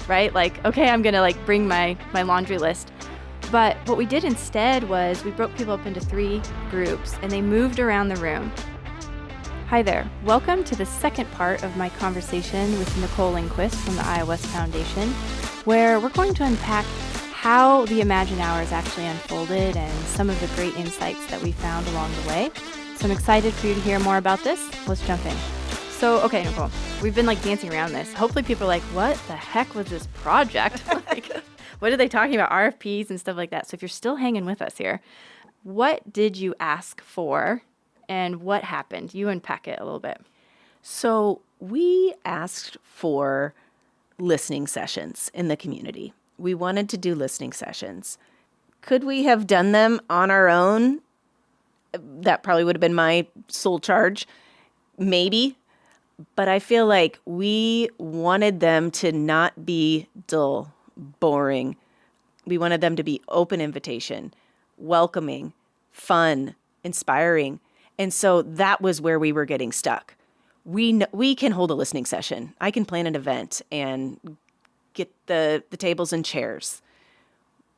right? Like, okay, I'm going to like bring my laundry list. But what we did instead was we broke people up into 3 groups and they moved around the room. Hi there. Welcome to the second part of my conversation with Nicole Lindquist from the Iowa West Foundation, where we're going to unpack how the Imagine Hours actually unfolded and some of the great insights that we found along the way. So I'm excited for you to hear more about this. Let's jump in. So, okay, Nicole, we've been like dancing around this. Hopefully people are like, what the heck was this project? Like, what are they talking about? RFPs and stuff like that. So if you're still hanging with us here, what did you ask for and what happened? You unpack it a little bit. So we asked for listening sessions in the community. We wanted to do listening sessions. Could we have done them on our own? That probably would have been my sole charge. Maybe. But I feel like we wanted them to not be dull, boring. We wanted them to be open invitation, welcoming, fun, inspiring. And so that was where we were getting stuck. We can hold a listening session. I can plan an event and get the tables and chairs.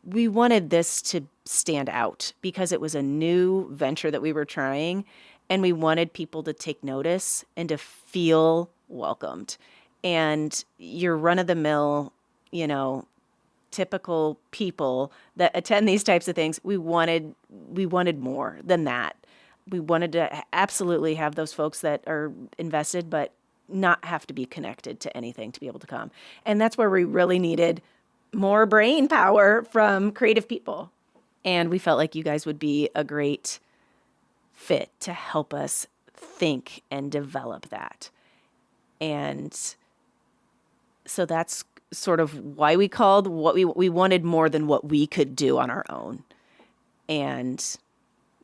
We wanted this to stand out because it was a new venture that we were trying, and we wanted people to take notice and to feel welcomed. And your run-of-the-mill, typical people that attend these types of things, we wanted more than that. We wanted to absolutely have those folks that are invested, but not have to be connected to anything to be able to come. And that's where we really needed more brain power from creative people. And we felt like you guys would be a great fit to help us think and develop that. And so that's sort of why we called what we wanted more than what we could do on our own. And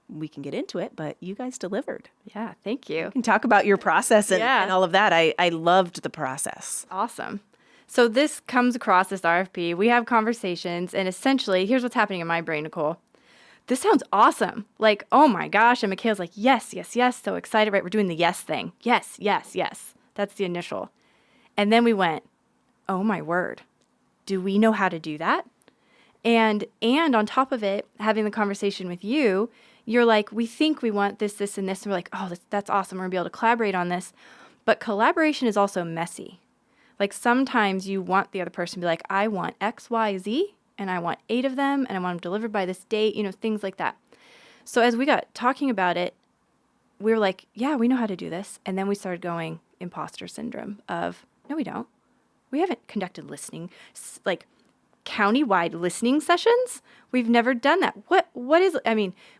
we can get into it, but you guys delivered. Yeah, thank you. We can talk about your process and all of that. I loved the process. Awesome. So this comes across this RFP. We have conversations, and essentially, here's what's happening in my brain, Nicole. This sounds awesome. Like, oh my gosh. And Mikhail's like, yes, yes, yes. So excited, right? We're doing the yes thing. Yes, yes, yes. That's the initial. And then we went, oh my word. Do we know how to do that? And on top of it, having the conversation with you, you're like, we think we want this, this, and this. And we're like, oh, that's awesome. We're going to be able to collaborate on this. But collaboration is also messy. Like sometimes you want the other person to be like, I want X, Y, Z, and I want 8 of them, and I want them delivered by this date, things like that. So as we got talking about it, we were like, yeah, we know how to do this. And then we started going imposter syndrome of, no, we don't. We haven't conducted listening, like county-wide listening sessions. We've never done that. What is,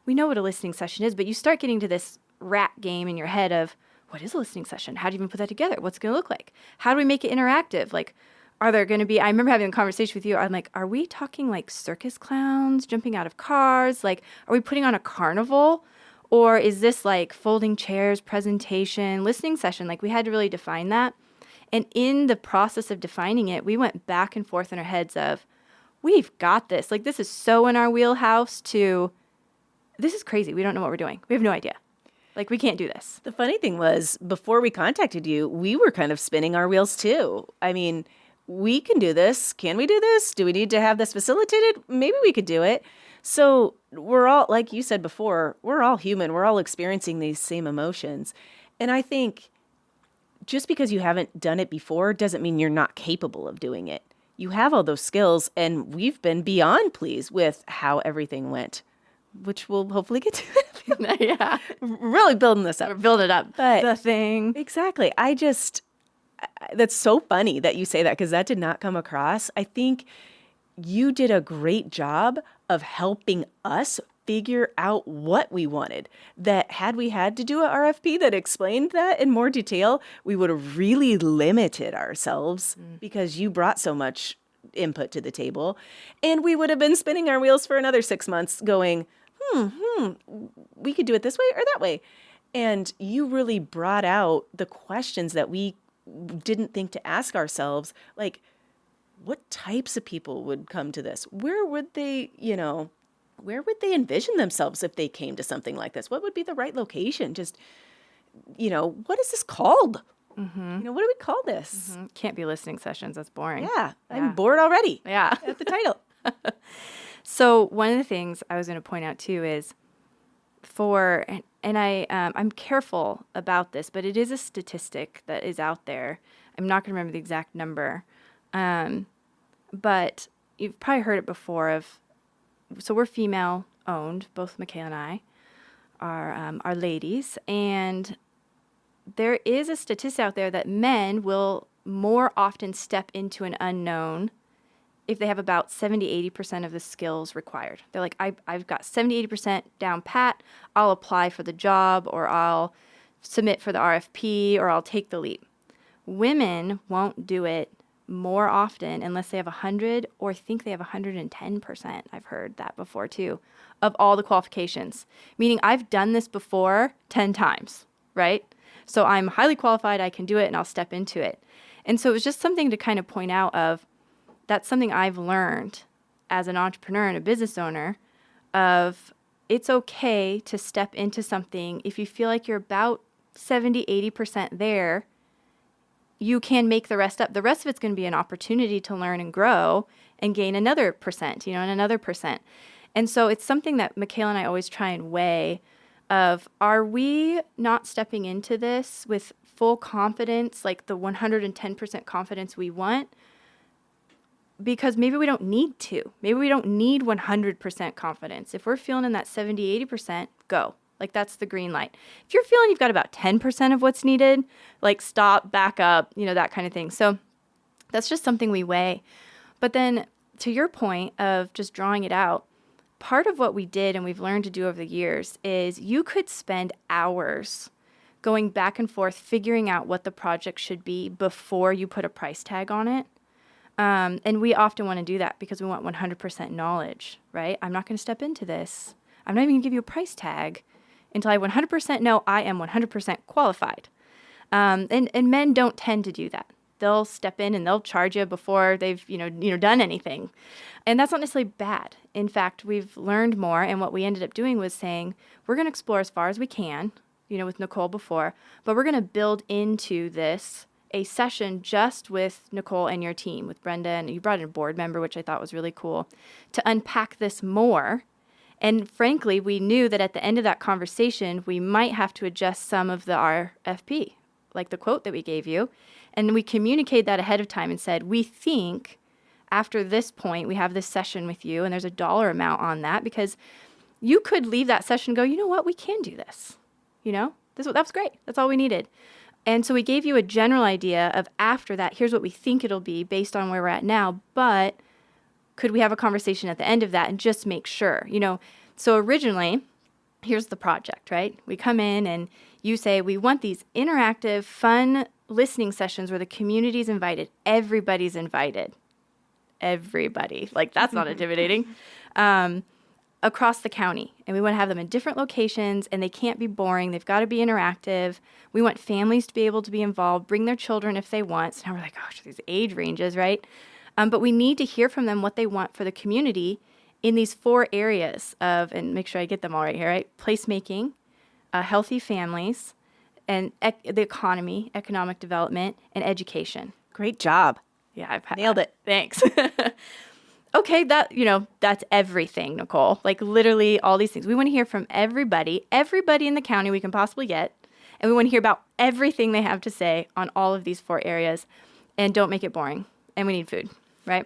we know what a listening session is, but you start getting to this rat game in your head of, what is a listening session? How do you even put that together? What's it going to look like? How do we make it interactive? Like, are there going to be, I remember having a conversation with you. I'm like, are we talking like circus clowns jumping out of cars? Like, are we putting on a carnival? Or is this like folding chairs, presentation, listening session? Like we had to really define that. And in the process of defining it, we went back and forth in our heads of, we've got this. Like this is so in our wheelhouse to, this is crazy. We don't know what we're doing. We have no idea. Like, we can't do this. The funny thing was, before we contacted you, we were kind of spinning our wheels too. I mean, we can do this. Can we do this? Do we need to have this facilitated? Maybe we could do it. So we're all, like you said before, we're all human. We're all experiencing these same emotions. And I think just because you haven't done it before doesn't mean you're not capable of doing it. You have all those skills, and we've been beyond pleased with how everything went, which we'll hopefully get to. Yeah. Really building this up. We're building it up. But the thing. Exactly. That's so funny that you say that because that did not come across. I think you did a great job of helping us figure out what we wanted. That had we had to do an RFP that explained that in more detail, we would have really limited ourselves because you brought so much input to the table. And we would have been spinning our wheels for another 6 months going, we could do it this way or that way. And you really brought out the questions that we didn't think to ask ourselves, like, what types of people would come to this? Where would they envision themselves if they came to something like this? What would be the right location? Just, what is this called? What do we call this? Can't be listening sessions. That's boring. Yeah, I'm bored already. Yeah. At the title. So one of the things I was going to point out too is I'm careful about this, but it is a statistic that is out there. I'm not going to remember the exact number, but you've probably heard it before. So we're female owned, both Michaela and I are ladies, and there is a statistic out there that men will more often step into an unknown if they have about 70-80% of the skills required. They're like, I've got 70-80% down pat, I'll apply for the job, or I'll submit for the RFP, or I'll take the leap. Women won't do it more often unless they have 100 or think they have 110%. I've heard that before too, of all the qualifications. Meaning I've done this before 10 times, right? So I'm highly qualified, I can do it, and I'll step into it. And so it was just something to kind of point out of, that's something I've learned as an entrepreneur and a business owner of it's okay to step into something. If you feel like you're about 70-80% there, you can make the rest up. The rest of it's going to be an opportunity to learn and grow and gain another percent, and another percent. And so it's something that Michaela and I always try and weigh of, are we not stepping into this with full confidence, like the 110% confidence we want? Because maybe we don't need to. Maybe we don't need 100% confidence. If we're feeling in that 70-80%, go. Like that's the green light. If you're feeling you've got about 10% of what's needed, like stop, back up, that kind of thing. So that's just something we weigh. But then to your point of just drawing it out, part of what we did and we've learned to do over the years is you could spend hours going back and forth figuring out what the project should be before you put a price tag on it. And we often want to do that because we want 100% knowledge, right? I'm not going to step into this. I'm not even going to give you a price tag until I 100% know I am 100% qualified. And men don't tend to do that. They'll step in and they'll charge you before they've, done anything. And that's not necessarily bad. In fact, we've learned more, and what we ended up doing was saying, we're going to explore as far as we can, with Nicole before, but we're going to build into this a session just with Nicole and your team, with Brenda, and you brought in a board member, which I thought was really cool, to unpack this more. And frankly, we knew that at the end of that conversation, we might have to adjust some of the RFP, like the quote that we gave you. And we communicated that ahead of time and said, we think after this point, we have this session with you, and there's a dollar amount on that, because you could leave that session and go, you know what, we can do this. That was great. That's all we needed. And so we gave you a general idea of after that, here's what we think it'll be based on where we're at now, but could we have a conversation at the end of that and just make sure, So originally, here's the project, right? We come in and you say, we want these interactive, fun listening sessions where the community's invited. Everybody's invited. Everybody. Like, that's not intimidating. Across the county. And we want to have them in different locations, and they can't be boring. They've got to be interactive. We want families to be able to be involved, bring their children if they want. So now we're like, gosh, these age ranges, right? But we need to hear from them what they want for the community in these 4 areas of, and make sure I get them all right here, right? Placemaking, healthy families, and the economy, economic development, and education. Great job. Yeah, I've nailed it. Thanks. Okay, that's everything, Nicole. Like literally all these things. We want to hear from everybody in the county we can possibly get. And we want to hear about everything they have to say on all of these 4 areas. And don't make it boring. And we need food, right?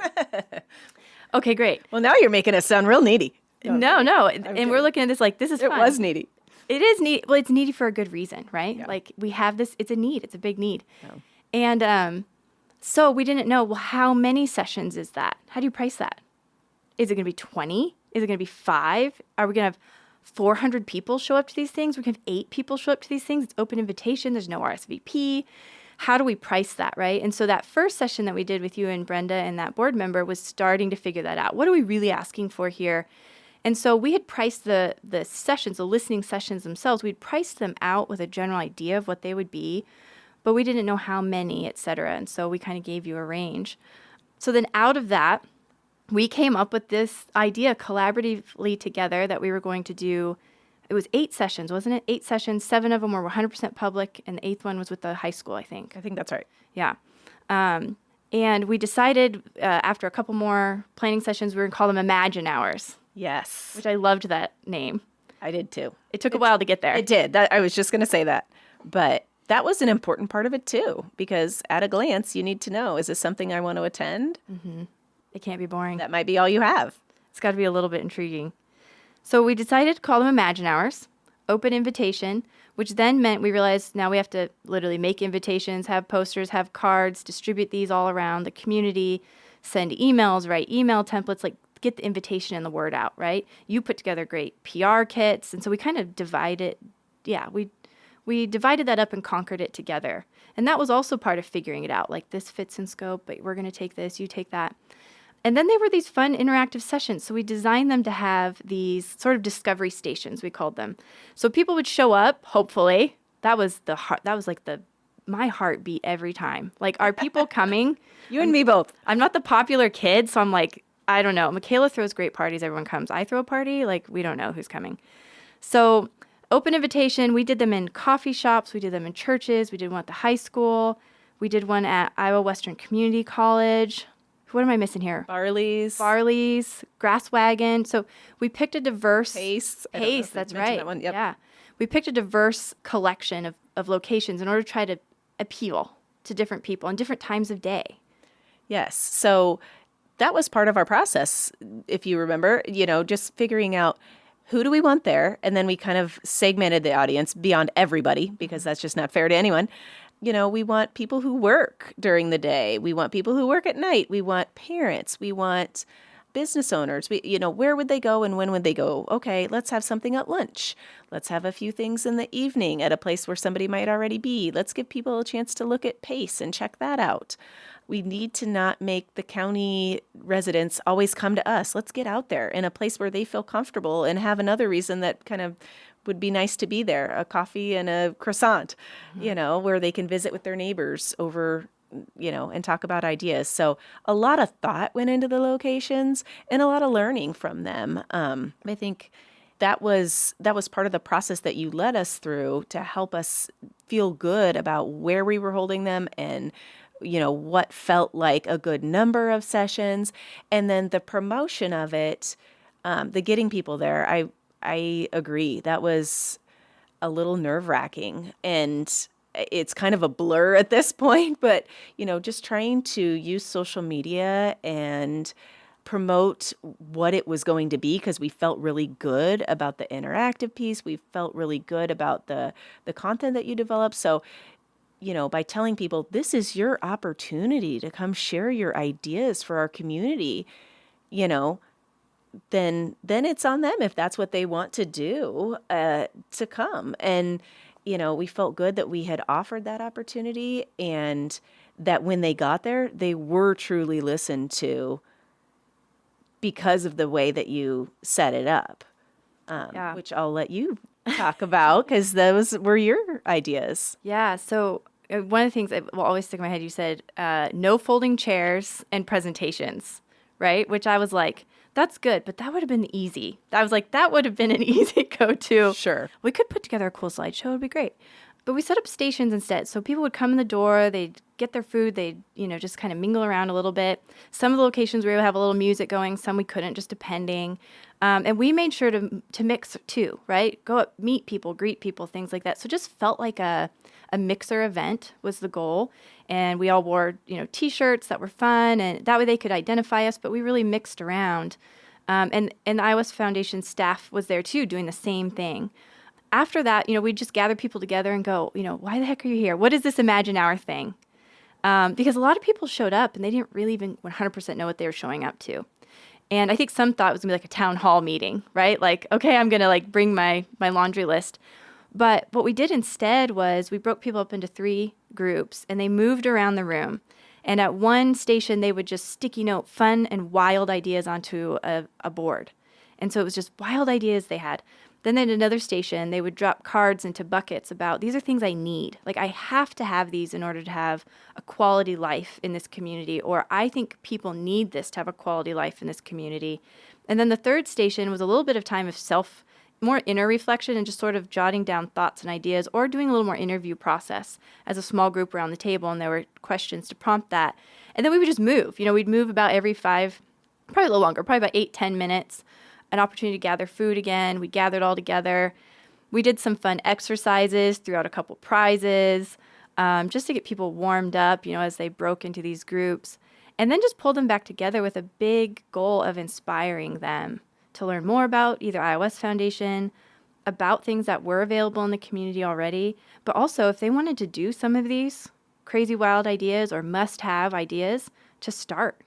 Okay, great. Well, now you're making us sound real needy. No. And we're looking at this like, this is fun. It was needy. It is needy. Well, it's needy for a good reason, right? Yeah. Like we have this, it's a need. It's a big need. Yeah. And so we didn't know, well, how many sessions is that? How do you price that? Is it going to be 20? Is it going to be 5? Are we going to have 400 people show up to these things? We can have 8 people show up to these things. It's open invitation. There's no RSVP. How do we price that, right? And so that first session that we did with you and Brenda and that board member was starting to figure that out. What are we really asking for here? And so we had priced the sessions, the listening sessions themselves. We'd priced them out with a general idea of what they would be, but we didn't know how many, et cetera. And so we kind of gave you a range. So then out of that, we came up with this idea collaboratively together that we were going to do It was 8 sessions, wasn't it? 8 sessions, 7 of them were 100% public, and the 8th one was with the high school, I think. I think that's right. Yeah. And we decided after a couple more planning sessions, we were going to call them Imagine Hours, Yes. which I loved that name. I did too. It took a while to get there. It did. I was just going to say that. But that was an important part of it too, because at a glance, you need to know, is this something I want to attend? It can't be boring. That might be all you have. It's got to be a little bit intriguing. So we decided to call them Imagine Hours, open invitation, which then meant we realized now we have to literally make invitations, have posters, have cards, distribute these all around the community, send emails, write email templates, like get the invitation and the word out, right? You put together great PR kits. And so we kind of divided, we divided that up and conquered it together. And that was also part of figuring it out. Like this fits in scope, but we're going to take this, you take that. And then there were these fun interactive sessions. So we designed them to have these sort of discovery stations, we called them. So people would show up, hopefully. That was my heartbeat every time. Like, are people coming? You and me both. I'm not the popular kid, so I'm like, I don't know. Michaela throws great parties, everyone comes. I throw a party, like we don't know who's coming. So open invitation, we did them in coffee shops, we did them in churches, we did one at the high school, we did one at Iowa Western Community College. What am I missing here? Barley's, Grass Wagon. So we picked a diverse... Pace, that's right. That one. Yep. Yeah. We picked a diverse collection of locations in order to try to appeal to different people and different times of day. Yes. So that was part of our process, if you remember, just figuring out who do we want there? And then we kind of segmented the audience beyond everybody, because that's just not fair to anyone. We want people who work during the day. We want people who work at night. We want parents. We want business owners. Where would they go and when would they go? Okay, let's have something at lunch. Let's have a few things in the evening at a place where somebody might already be. Let's give people a chance to look at PACE and check that out. We need to not make the county residents always come to us. Let's get out there in a place where they feel comfortable and have another reason that kind of would be nice to be there, a coffee and a croissant, where they can visit with their neighbors over, and talk about ideas. So a lot of thought went into the locations and a lot of learning from them. I think that was part of the process that you led us through to help us feel good about where we were holding them and what felt like a good number of sessions. And then the promotion of it, the getting people there, I agree. That was a little nerve-wracking, and it's kind of a blur at this point, but, just trying to use social media and promote what it was going to be, because we felt really good about the interactive piece. We felt really good about the content that you developed. So, by telling people, this is your opportunity to come share your ideas for our community, then it's on them if that's what they want to do, to come. And, we felt good that we had offered that opportunity and that when they got there, they were truly listened to because of the way that you set it up, which I'll let you talk about because those were your ideas. Yeah. So one of the things that will always stick in my head, you said no folding chairs and presentations, right? Which I was like, that's good, but that would have been easy. I was like, that would have been an easy go-to. Sure. We could put together a cool slideshow. It would be great. But we set up stations instead. So people would come in the door, they'd get their food, they'd, just kind of mingle around a little bit. Some of the locations we would have a little music going, some we couldn't, just depending. And we made sure to mix too, right? Go up, meet people, greet people, things like that. So it just felt like a mixer event was the goal. And we all wore, T-shirts that were fun, and that way they could identify us, but we really mixed around. And the iOS Foundation staff was there too, doing the same thing. After that, we'd just gather people together and go, why the heck are you here? What is this Imagine Hour thing? Because a lot of people showed up and they didn't really even 100% know what they were showing up to. And I think some thought it was going to be like a town hall meeting, right? Like, okay, I'm going to bring my laundry list. But what we did instead was we broke people up into 3 groups and they moved around the room. And at one station, they would just sticky note fun and wild ideas onto a board. And so it was just wild ideas they had. Then at another station, they would drop cards into buckets about, these are things I need. Like, I have to have these in order to have a quality life in this community, or I think people need this to have a quality life in this community. And then the third station was a little bit of time of more inner reflection and just sort of jotting down thoughts and ideas, or doing a little more interview process as a small group around the table, and there were questions to prompt that. And then we would just move. We'd move about every probably a little longer, probably about 8-10 minutes, an opportunity to gather food again. We gathered all together. We did some fun exercises, threw out a couple prizes, just to get people warmed up, as they broke into these groups. And then just pulled them back together with a big goal of inspiring them to learn more about either iOS Foundation, about things that were available in the community already, but also if they wanted to do some of these crazy wild ideas or must-have ideas, to start.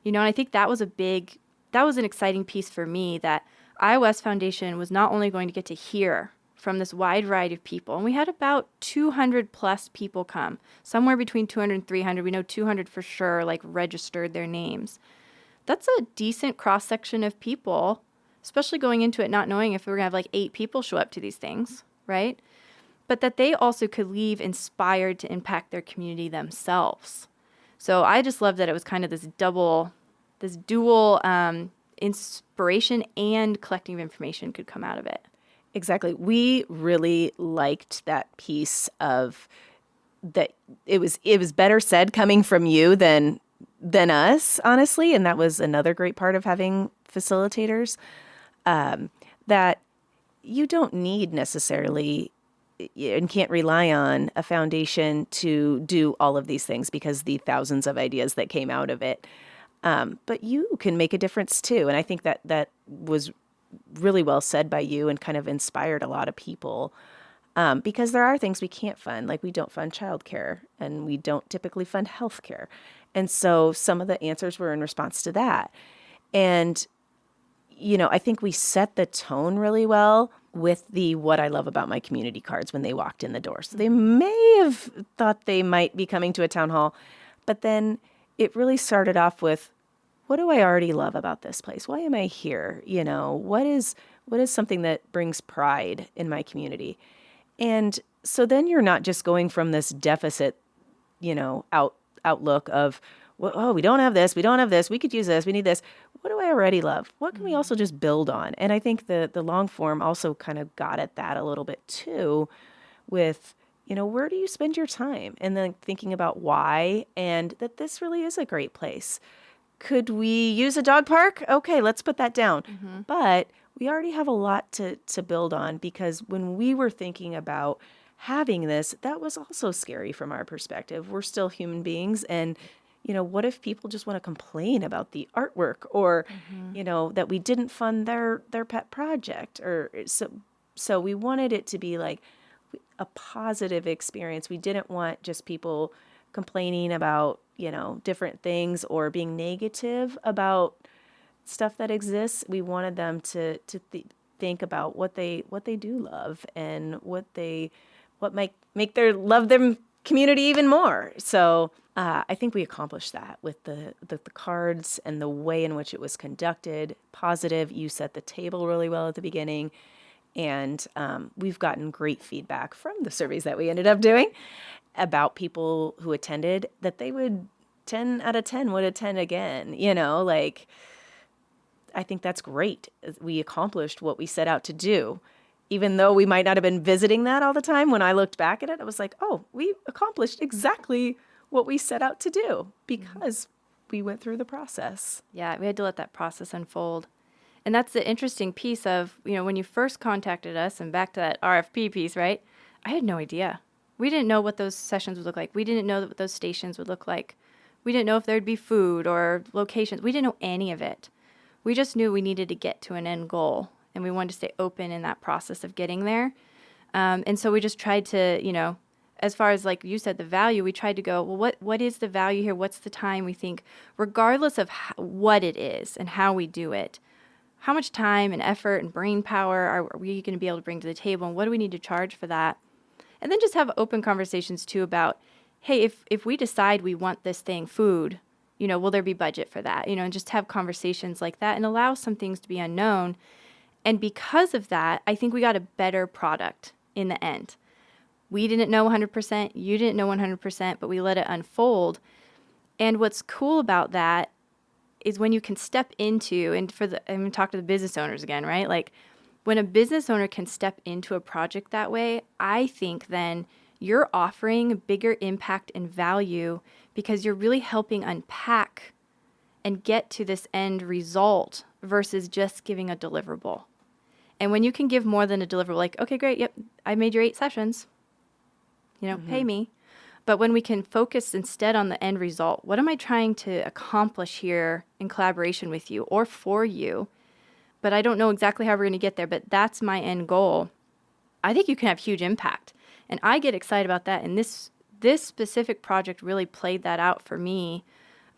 And I think that was an exciting piece for me, that iOS Foundation was not only going to get to hear from this wide variety of people, and we had about 200 plus people come, somewhere between 200 and 300. We know 200 for sure, registered their names. That's a decent cross-section of people, especially going into it not knowing if we were going to have 8 people show up to these things, right? But that they also could leave inspired to impact their community themselves. So I just love that it was kind of this dual inspiration and collecting of information could come out of it. Exactly. We really liked that piece of that. It was better said coming from you than us, honestly. And that was another great part of having facilitators, that you don't need necessarily and can't rely on a foundation to do all of these things, because the thousands of ideas that came out of it. But you can make a difference too. And I think that was really well said by you and kind of inspired a lot of people, because there are things we can't fund, like we don't fund childcare and we don't typically fund healthcare. And so some of the answers were in response to that. And, I think we set the tone really well with the "What I Love About My Community" cards when they walked in the door. So they may have thought they might be coming to a town hall, but then it really started off with, what do I already love about this place? Why am I here? What is something that brings pride in my community? And so then you're not just going from this deficit, outlook of, well, oh, we don't have this, we could use this, we need this. What do I already love? What can we also just build on? And I think the long form also kind of got at that a little bit too, with, where do you spend your time? And then thinking about why, and that this really is a great place. Could we use a dog park? Okay, let's put that down. Mm-hmm. But we already have a lot to build on, because when we were thinking about having this, that was also scary from our perspective. We're still human beings, and what if people just want to complain about the artwork, or that we didn't fund their pet project, or so we wanted it to be like a positive experience. We didn't want just people complaining about different things or being negative about stuff that exists. We wanted them to think about what they do love, and what might make their love them community even more. So I think we accomplished that with the cards and the way in which it was conducted. Positive. You set the table really well at the beginning. And we've gotten great feedback from the surveys that we ended up doing about people who attended, that they would 10 out of 10 would attend again. I think that's great. We accomplished what we set out to do. Even though we might not have been visiting that all the time, when I looked back at it, I was like, oh, we accomplished exactly what we set out to do, because we went through the process. Yeah, we had to let that process unfold. And that's the interesting piece of, when you first contacted us, and back to that RFP piece, right? I had no idea. We didn't know what those sessions would look like. We didn't know what those stations would look like. We didn't know if there'd be food or locations. We didn't know any of it. We just knew we needed to get to an end goal, and we wanted to stay open in that process of getting there. And so we just tried to, as far as like you said, the value, we tried to go, well, what is the value here? What's the time we think, regardless of what it is and how we do it, how much time and effort and brain power are we going to be able to bring to the table, and what do we need to charge for that? And then just have open conversations too about, hey, if we decide we want this thing, food, will there be budget for that? And just have conversations like that and allow some things to be unknown. And because of that, I think we got a better product in the end. We didn't know 100%, you didn't know 100%, but we let it unfold. And what's cool about that is when you can step into, and I'm going to talk to the business owners again, right? Like, When a business owner can step into a project that way, I think then you're offering bigger impact and value because you're really helping unpack and get to this end result versus just giving a deliverable. And when you can give more than a deliverable, like, okay, great, yep, I made your 8 sessions, pay me. But when we can focus instead on the end result, what am I trying to accomplish here in collaboration with you or for you? But I don't know exactly how we're going to get there, but that's my end goal. I think you can have huge impact. And I get excited about that. And this specific project really played that out for me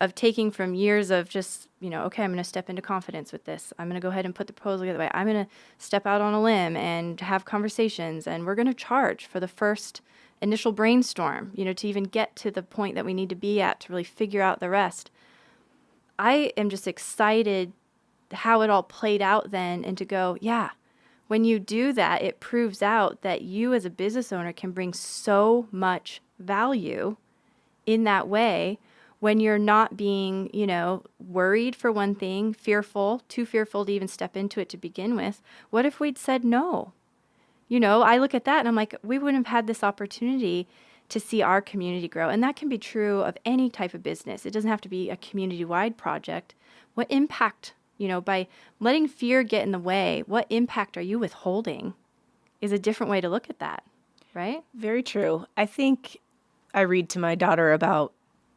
of taking from years of just, okay, I'm going to step into confidence with this. I'm going to go ahead and put the proposal together. I'm going to step out on a limb and have conversations. And we're going to charge for the first initial brainstorm, to even get to the point that we need to be at to really figure out the rest. I am just excited how it all played out then, and to go, yeah, when you do that, it proves out that you as a business owner can bring so much value in that way when you're not being, worried for one thing, too fearful to even step into it to begin with. What if we'd said no? I look at that and I'm like, we wouldn't have had this opportunity to see our community grow. And that can be true of any type of business. It doesn't have to be a community-wide project. What impact, by letting fear get in the way, what impact are you withholding is a different way to look at that, right? Very true. I think I read to my daughter about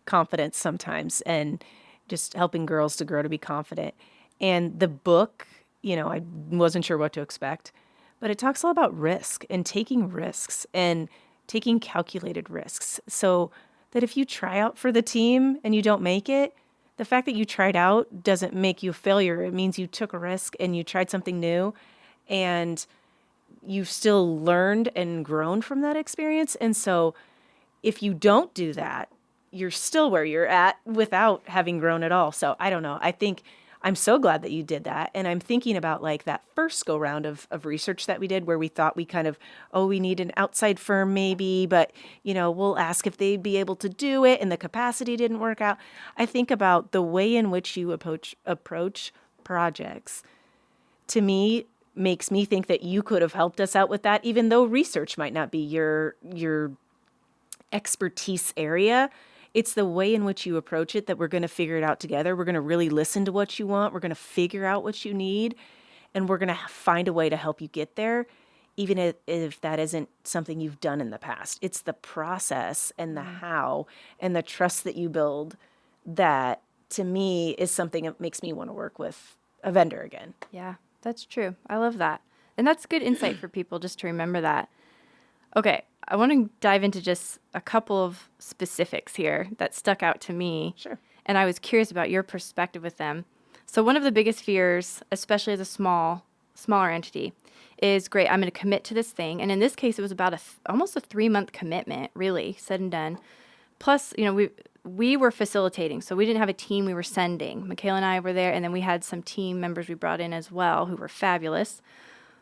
confidence sometimes and just helping girls to grow to be confident. And the book, I wasn't sure what to expect, but it talks a lot about risk and taking risks and taking calculated risks. So that if you try out for the team and you don't make it, the fact that you tried out doesn't make you a failure. It means you took a risk and you tried something new and you've still learned and grown from that experience. And so if you don't do that, you're still where you're at without having grown at all. So I don't know. I think I'm so glad that you did that. And I'm thinking about like that first go round of research that we did where we thought we kind of, we need an outside firm maybe, but we'll ask if they'd be able to do it and the capacity didn't work out. I think about the way in which you approach projects, to me, makes me think that you could have helped us out with that, even though research might not be your expertise area. It's the way in which you approach it that we're going to figure it out together. We're going to really listen to what you want. We're going to figure out what you need, and we're going to find a way to help you get there, even if that isn't something you've done in the past. It's the process and the how and the trust that you build that, to me, is something that makes me want to work with a vendor again. Yeah, that's true. I love that. And that's good insight for people just to remember that. Okay, I want to dive into just a couple of specifics here that stuck out to me. Sure. And I was curious about your perspective with them. So one of the biggest fears, especially as a smaller entity, is great, I'm going to commit to this thing. And in this case, it was about almost a 3-month commitment, really, said and done. Plus, we were facilitating, so we didn't have a team we were sending. Michaela and I were there, and then we had some team members we brought in as well who were fabulous.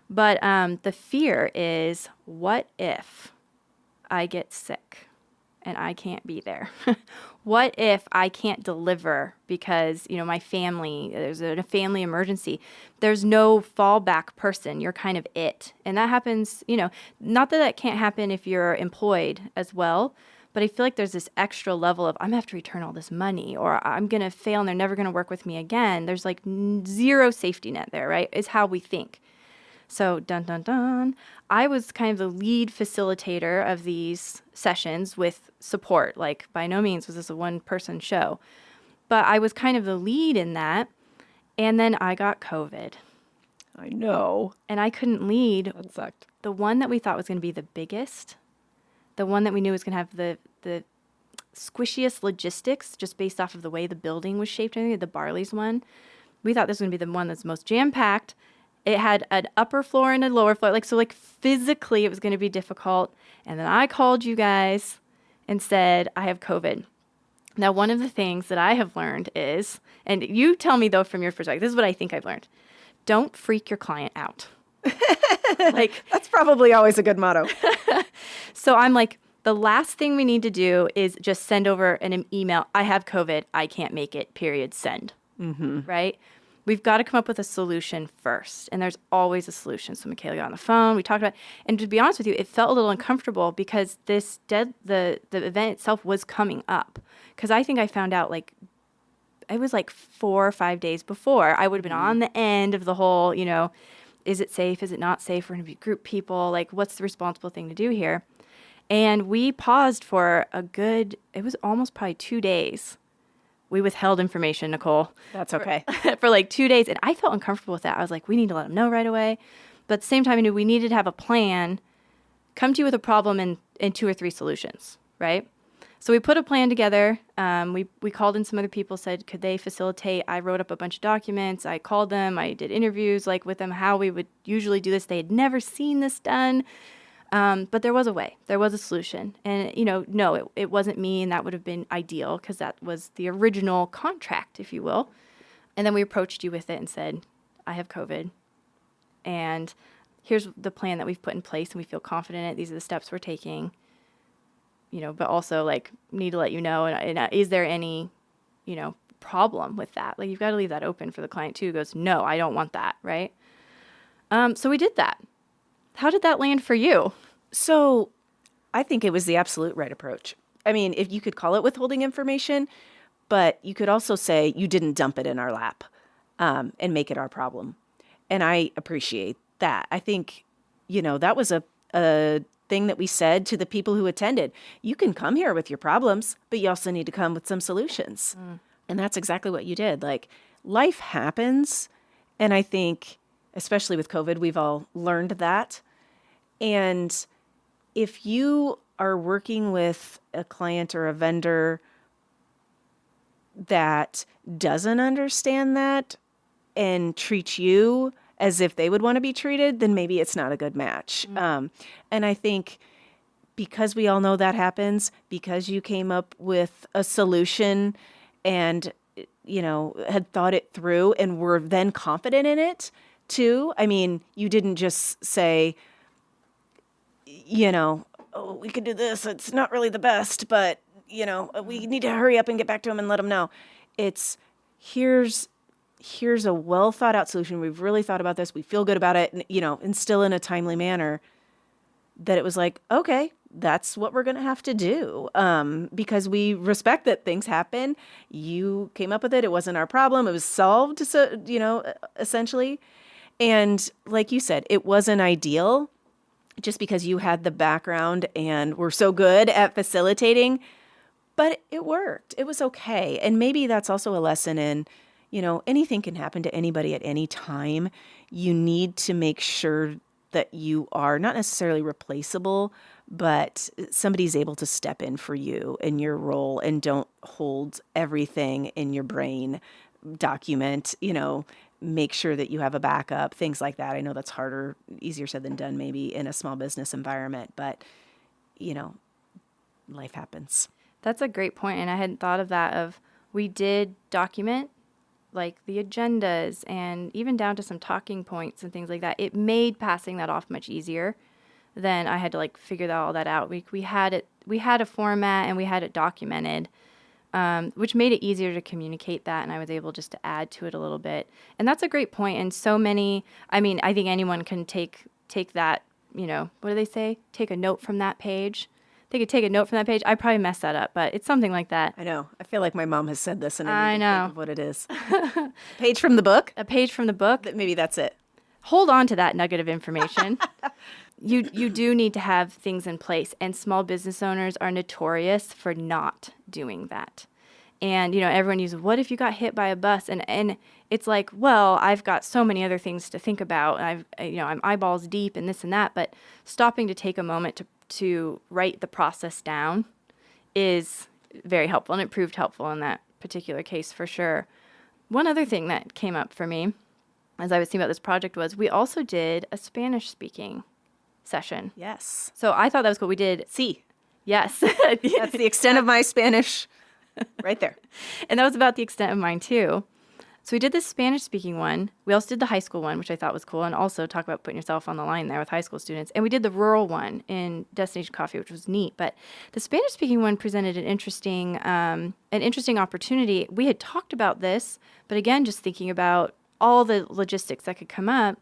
But the fear is, what if I get sick and I can't be there? What if I can't deliver because, my family, there's a family emergency. There's no fallback person. You're kind of it. And that happens, not that can't happen if you're employed as well, but I feel like there's this extra level of, I'm going to have to return all this money, or I'm going to fail and they're never going to work with me again. There's like zero safety net there, right? Is how we think. So, dun, dun, dun, I was kind of the lead facilitator of these sessions with support. Like, by no means was this a one-person show. But I was kind of the lead in that. And then I got COVID. I know. And I couldn't lead. That sucked. The one that we thought was going to be the biggest, the one that we knew was going to have the squishiest logistics, just based off of the way the building was shaped, the Barley's one. We thought this was going to be the one that's most jam-packed. It had an upper floor and a lower floor. So physically it was going to be difficult. And then I called you guys and said, I have COVID. Now, one of the things that I have learned is, and you tell me though from your perspective, this is what I think I've learned. Don't freak your client out. That's probably always a good motto. So I'm like, the last thing we need to do is just send over an email. I have COVID. I can't make it, period, send. Mm-hmm. Right? We've got to come up with a solution first. And there's always a solution. So Michaela got on the phone. We talked about it. And to be honest with you, it felt a little uncomfortable because the event itself was coming up. Because I think I found out like, it was like 4 or 5 days before. I would have been on the end of the whole, is it safe? Is it not safe? We're going to be group people. Like, what's the responsible thing to do here? And we paused for it was almost probably 2 days. We withheld information, Nicole. That's okay. For like 2 days. And I felt uncomfortable with that. I was like, we need to let them know right away. But at the same time, I knew we needed to have a plan, come to you with a problem and 2 or 3 solutions, right? So we put a plan together. We called in some other people, said, could they facilitate? I wrote up a bunch of documents. I called them. I did interviews like with them, how we would usually do this. They had never seen this done. But there was a way. There was a solution. And, no, it wasn't me, and that would have been ideal because that was the original contract, if you will. And then we approached you with it and said, I have COVID, and here's the plan that we've put in place, and we feel confident in it. These are the steps we're taking, but also, like, need to let you know, and is there any, problem with that? Like, you've got to leave that open for the client, too, who goes, no, I don't want that, right? So we did that. How did that land for you? So I think it was the absolute right approach. I mean, if you could call it withholding information, but you could also say you didn't dump it in our lap and make it our problem. And I appreciate that. I think, that was a thing that we said to the people who attended. You can come here with your problems, but you also need to come with some solutions. And that's exactly what you did. Like, life happens. And I think, especially with COVID, we've all learned that. And if you are working with a client or a vendor that doesn't understand that and treats you as if they would want to be treated, then maybe it's not a good match. And I think because we all know that happens, because you came up with a solution and, had thought it through and were then confident in it too. I mean, you didn't just say, oh, we could do this. It's not really the best, but, we need to hurry up and get back to them and let them know. It's here's a well thought out solution. We've really thought about this. We feel good about it. And still in a timely manner, that it was like, okay, that's what we're going to have to do. Because we respect that things happen. You came up with it. It wasn't our problem. It was solved, so, essentially. And like you said, it wasn't ideal just because you had the background and were so good at facilitating, but it worked. It was okay. And maybe that's also a lesson in, anything can happen to anybody at any time. You need to make sure that you are not necessarily replaceable, but somebody's able to step in for you in your role and don't hold everything in your brain. Document, make sure that you have a backup, things like that. I know that's easier said than done maybe in a small business environment, but, life happens. That's a great point. And I hadn't thought of that we did document like the agendas and even down to some talking points and things like that. It made passing that off much easier than I had to like figure all that out. We had a format and we had it documented. Which made it easier to communicate that, and I was able just to add to it a little bit. And that's a great point. And so many, I think anyone can take that, what do they say? Take a note from that page. They could take a note from that page. I probably messed that up, but it's something like that. I know. I feel like my mom has said this, and I need to know think of what it is. A page from the book? A page from the book. Maybe that's it. Hold on to that nugget of information. You do need to have things in place, and small business owners are notorious for not doing that. And, everyone uses, what if you got hit by a bus? And it's like, well, I've got so many other things to think about. I'm eyeballs deep and this and that. But stopping to take a moment to write the process down is very helpful. And it proved helpful in that particular case for sure. One other thing that came up for me as I was thinking about this project was we also did a Spanish speaking session. Yes. So I thought that was what we did. Sí. Yes. That's the extent of my Spanish right there. And that was about the extent of mine too. So we did this Spanish-speaking one. We also did the high school one, which I thought was cool, and also talk about putting yourself on the line there with high school students. And we did the rural one in Destination Coffee, which was neat. But the Spanish-speaking one presented an interesting opportunity. We had talked about this, but again, just thinking about all the logistics that could come up,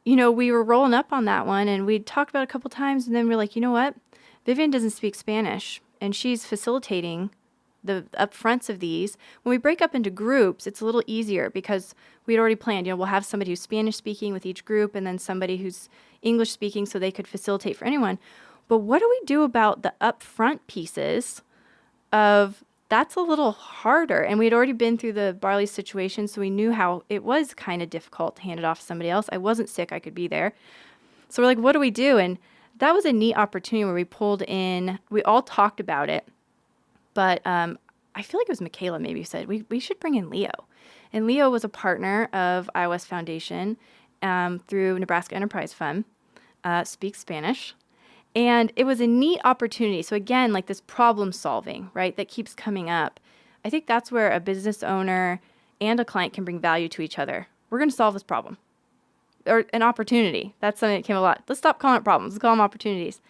we were rolling up on that one, and we talked about it a couple times, and then we're like, you know what? Vivian doesn't speak Spanish, and she's facilitating the upfronts of these. When we break up into groups, it's a little easier because we'd already planned, we'll have somebody who's Spanish speaking with each group and then somebody who's English speaking so they could facilitate for anyone. But what do we do about the upfront pieces of that's a little harder? And we had already been through the barley situation, so we knew how it was kind of difficult to hand it off to somebody else. I wasn't sick, I could be there. So we're like, what do we do? And that was a neat opportunity where we pulled in, we all talked about it. But I feel like it was Michaela maybe who said, we should bring in Leo. And Leo was a partner of iOS Foundation through Nebraska Enterprise Fund, speaks Spanish. And it was a neat opportunity. So again, like this problem solving, right, that keeps coming up. I think that's where a business owner and a client can bring value to each other. We're going to solve this problem. Or an opportunity. That's something that came a lot. Let's stop calling it problems. Let's call them opportunities.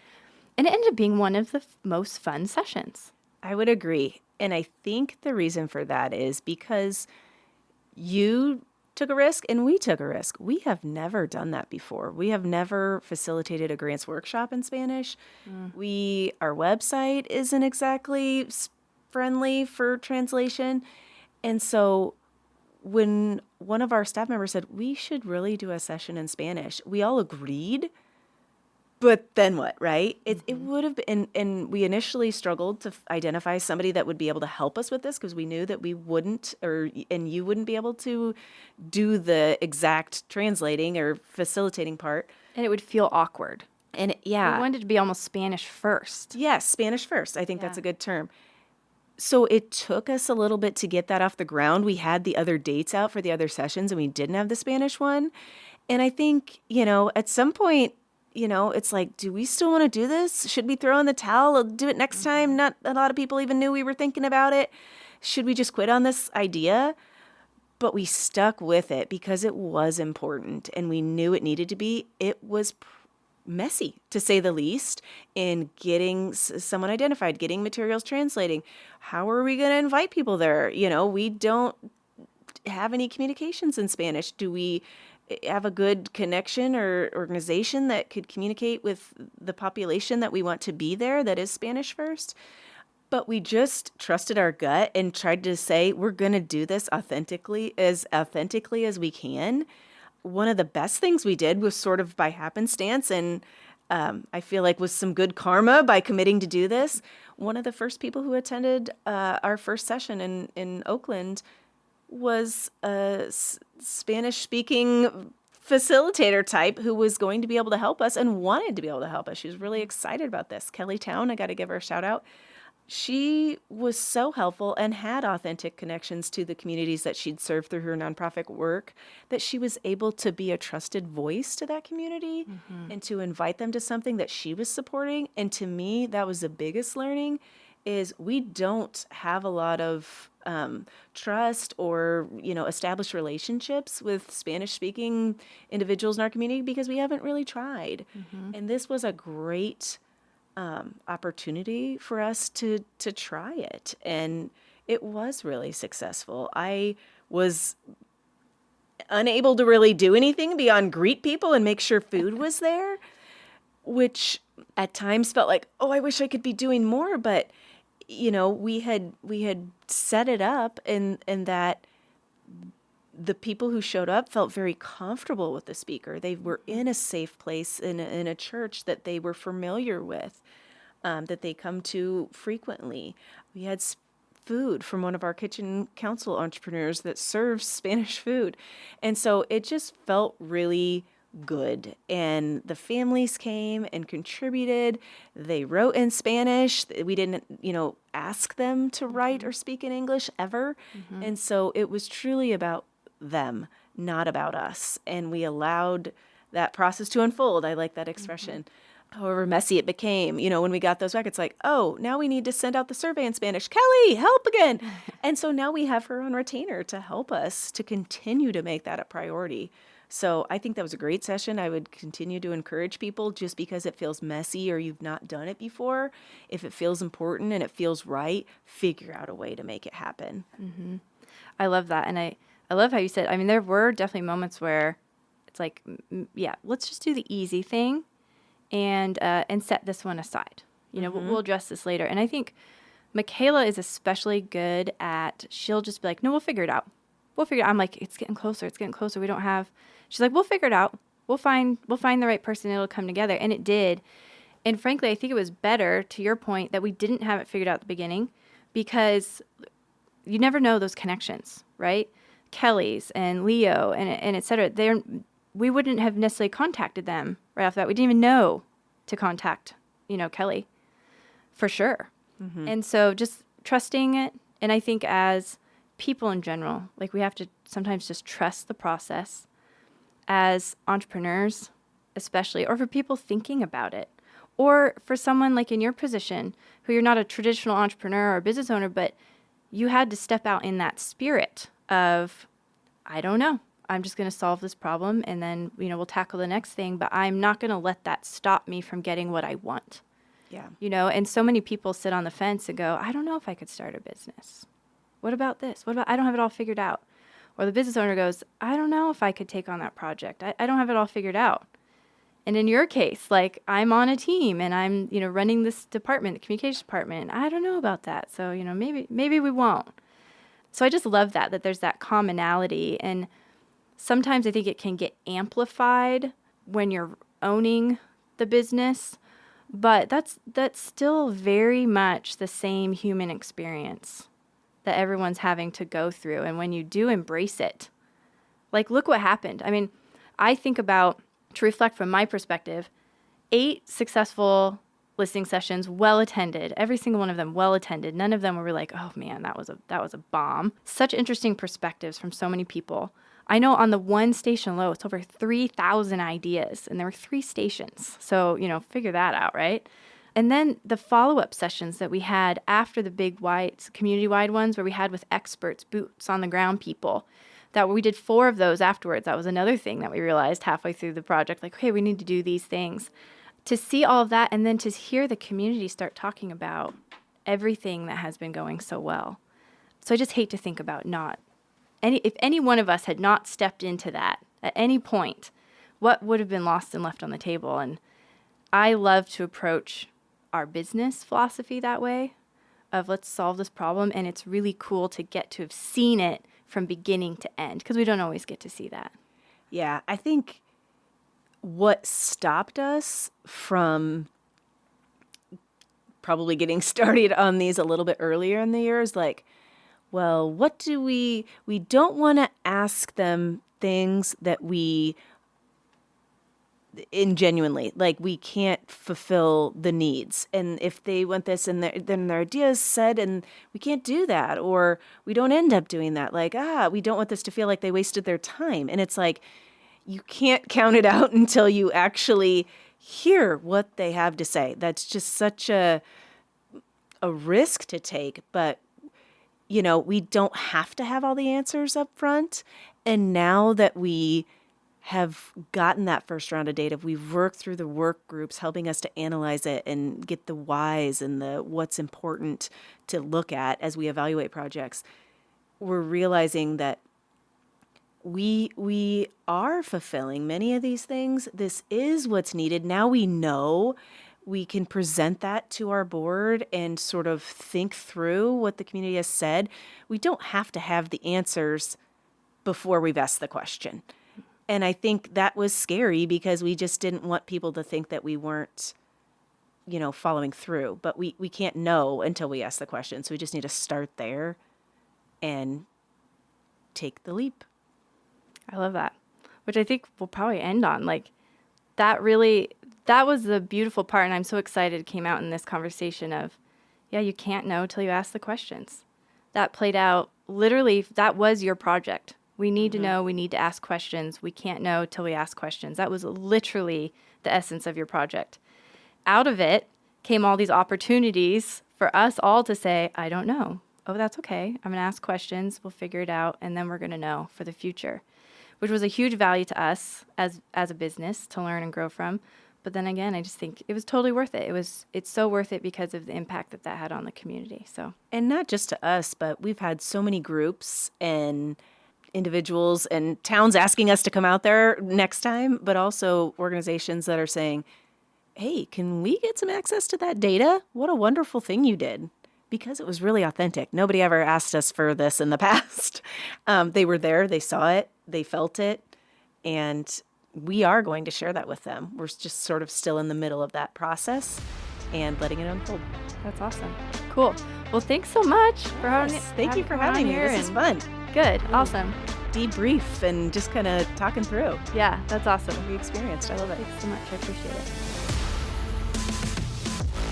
And it ended up being one of the most fun sessions. I would agree. And I think the reason for that is because you took a risk and we took a risk. We have never done that before. We have never facilitated a grants workshop in Spanish. Our website isn't exactly friendly for translation. And so when one of our staff members said, we should really do a session in Spanish, we all agreed. But then what, right? It would have been, and we initially struggled to identify somebody that would be able to help us with this because we knew that we wouldn't, and you wouldn't be able to do the exact translating or facilitating part. And it would feel awkward. And We wanted it to be almost Spanish first. Yes, Spanish first. I think that's a good term. So it took us a little bit to get that off the ground. We had the other dates out for the other sessions and we didn't have the Spanish one. And I think, at some point, it's like, do we still want to do this? Should we throw in the towel? I'll do it next time. Not a lot of people even knew we were thinking about it. Should we just quit on this idea? But we stuck with it because it was important and we knew it needed to be. It was messy, to say the least, in getting someone identified, getting materials translating. How are we going to invite people there? We don't have any communications in Spanish. Do we have a good connection or organization that could communicate with the population that we want to be there that is Spanish first? But we just trusted our gut and tried to say, we're going to do this authentically as we can. One of the best things we did was sort of by happenstance, and I feel like with some good karma by committing to do this. One of the first people who attended our first session in Oakland was a Spanish-speaking facilitator type who was going to be able to help us and wanted to be able to help us. She was really excited about this. Kelly Town, I got to give her a shout out. She was so helpful and had authentic connections to the communities that she'd served through her nonprofit work that she was able to be a trusted voice to that community and to invite them to something that she was supporting. And to me, that was the biggest learning is we don't have a lot of trust or, established relationships with Spanish-speaking individuals in our community because we haven't really tried. And this was a great opportunity for us to try it. And it was really successful. I was unable to really do anything beyond greet people and make sure food was there, which at times felt like, oh, I wish I could be doing more. But we had set it up and that the people who showed up felt very comfortable with the speaker. They were in a safe place in a church that they were familiar with, that they come to frequently. We had food from one of our kitchen council entrepreneurs that serves Spanish food. And so it just felt really good. And the families came and contributed. They wrote in Spanish. We didn't, ask them to write or speak in English ever. And so it was truly about them, not about us. And we allowed that process to unfold. I like that expression. However messy it became, when we got those back, it's like, oh, now we need to send out the survey in Spanish. Kelly, help again. And so now we have her on retainer to help us to continue to make that a priority. So I think that was a great session. I would continue to encourage people just because it feels messy or you've not done it before. If it feels important and it feels right, figure out a way to make it happen. I love that. And I love how you said, I mean, there were definitely moments where it's like, yeah, let's just do the easy thing and set this one aside. You know, we'll address this later. And I think Michaela is especially good at, she'll just be like, no, we'll figure it out. We'll figure it out. I'm like, it's getting closer. It's getting closer. We don't have, she's like, we'll figure it out. We'll find the right person. It'll come together. And it did. And frankly, I think it was better, to your point, that we didn't have it figured out at the beginning, because you never know those connections, right? Kelly's and Leo and et cetera. We wouldn't have necessarily contacted them right off the bat. We didn't even know to contact, Kelly, for sure. And so just trusting it. And I think as people in general, like, we have to sometimes just trust the process as entrepreneurs, especially, or for people thinking about it, or for someone like in your position who you're not a traditional entrepreneur or business owner, but you had to step out in that spirit of, I don't know, I'm just going to solve this problem and then, we'll tackle the next thing, but I'm not going to let that stop me from getting what I want. Yeah. And so many people sit on the fence and go, I don't know if I could start a business. What about this? What about, I don't have it all figured out. Or the business owner goes, I don't know if I could take on that project. I don't have it all figured out. And in your case, like, I'm on a team and I'm, running this department, the communications department. I don't know about that. So, maybe we won't. So I just love that there's that commonality. And sometimes I think it can get amplified when you're owning the business, but that's still very much the same human experience that everyone's having to go through. And when you do embrace it, like, look what happened. I mean, I think about, to reflect from my perspective, 8 successful listening sessions, well attended, every single one of them well attended. None of them were like, oh man, that was a bomb. Such interesting perspectives from so many people. I know on the one station low, it's over 3,000 ideas, and there were 3 stations. So, figure that out, right? And then the follow-up sessions that we had after the big community-wide ones, where we had with experts, boots on the ground people, that we did 4 of those afterwards. That was another thing that we realized halfway through the project, like, hey, we need to do these things. To see all of that, and then to hear the community start talking about everything that has been going so well. So I just hate to think about if any one of us had not stepped into that at any point, what would have been lost and left on the table. And I love to approach our business philosophy that way, of let's solve this problem. And it's really cool to get to have seen it from beginning to end, because we don't always get to see that. Yeah, I think what stopped us from probably getting started on these a little bit earlier in the year is like, well, what do we don't want to ask them things that we ingenuinely, like, we can't fulfill the needs. And if they want this and then their idea is said and we can't do that, or we don't end up doing that, like, we don't want this to feel like they wasted their time. And it's like, you can't count it out until you actually hear what they have to say. That's just such a risk to take, but we don't have to have all the answers up front. And now that we have gotten that first round of data, we've worked through the work groups helping us to analyze it and get the whys and the what's important to look at as we evaluate projects, we're realizing that we are fulfilling many of these things. This is what's needed. Now we know we can present that to our board and sort of think through what the community has said. We don't have to have the answers before we've asked the question. And I think that was scary because we just didn't want people to think that we weren't, following through. But we can't know until we ask the question. So we just need to start there and take the leap. I love that, which I think we'll probably end on. Like, that was the beautiful part. And I'm so excited it came out in this conversation of, yeah, you can't know till you ask the questions. That played out literally, that was your project. We need to know, we need to ask questions. We can't know till we ask questions. That was literally the essence of your project. Out of it came all these opportunities for us all to say, I don't know. Oh, that's okay. I'm going to ask questions. We'll figure it out. And then we're going to know for the future, which was a huge value to us as a business to learn and grow from. But then again, I just think it was totally worth it. It's so worth it because of the impact that had on the community. So, and not just to us, but we've had so many groups and individuals and towns asking us to come out there next time, but also organizations that are saying, hey, can we get some access to that data? What a wonderful thing you did. Because it was really authentic. Nobody ever asked us for this in the past. They were there, they saw it, they felt it, and we are going to share that with them. We're just sort of still in the middle of that process and letting it unfold. That's awesome. Cool. Well, thanks so much for having me. Thank you for having me. This is fun. Good. Awesome. Debrief and just kind of talking through. Yeah, that's awesome. What we experienced. I love it. Thanks so much. I appreciate it.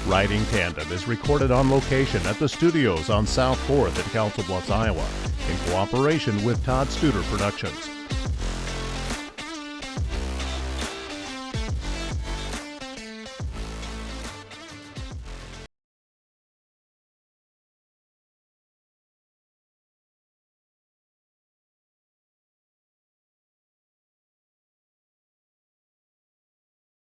Riding Tandem is recorded on location at the studios on South 4th in Council Bluffs, Iowa, in cooperation with Todd Studer Productions.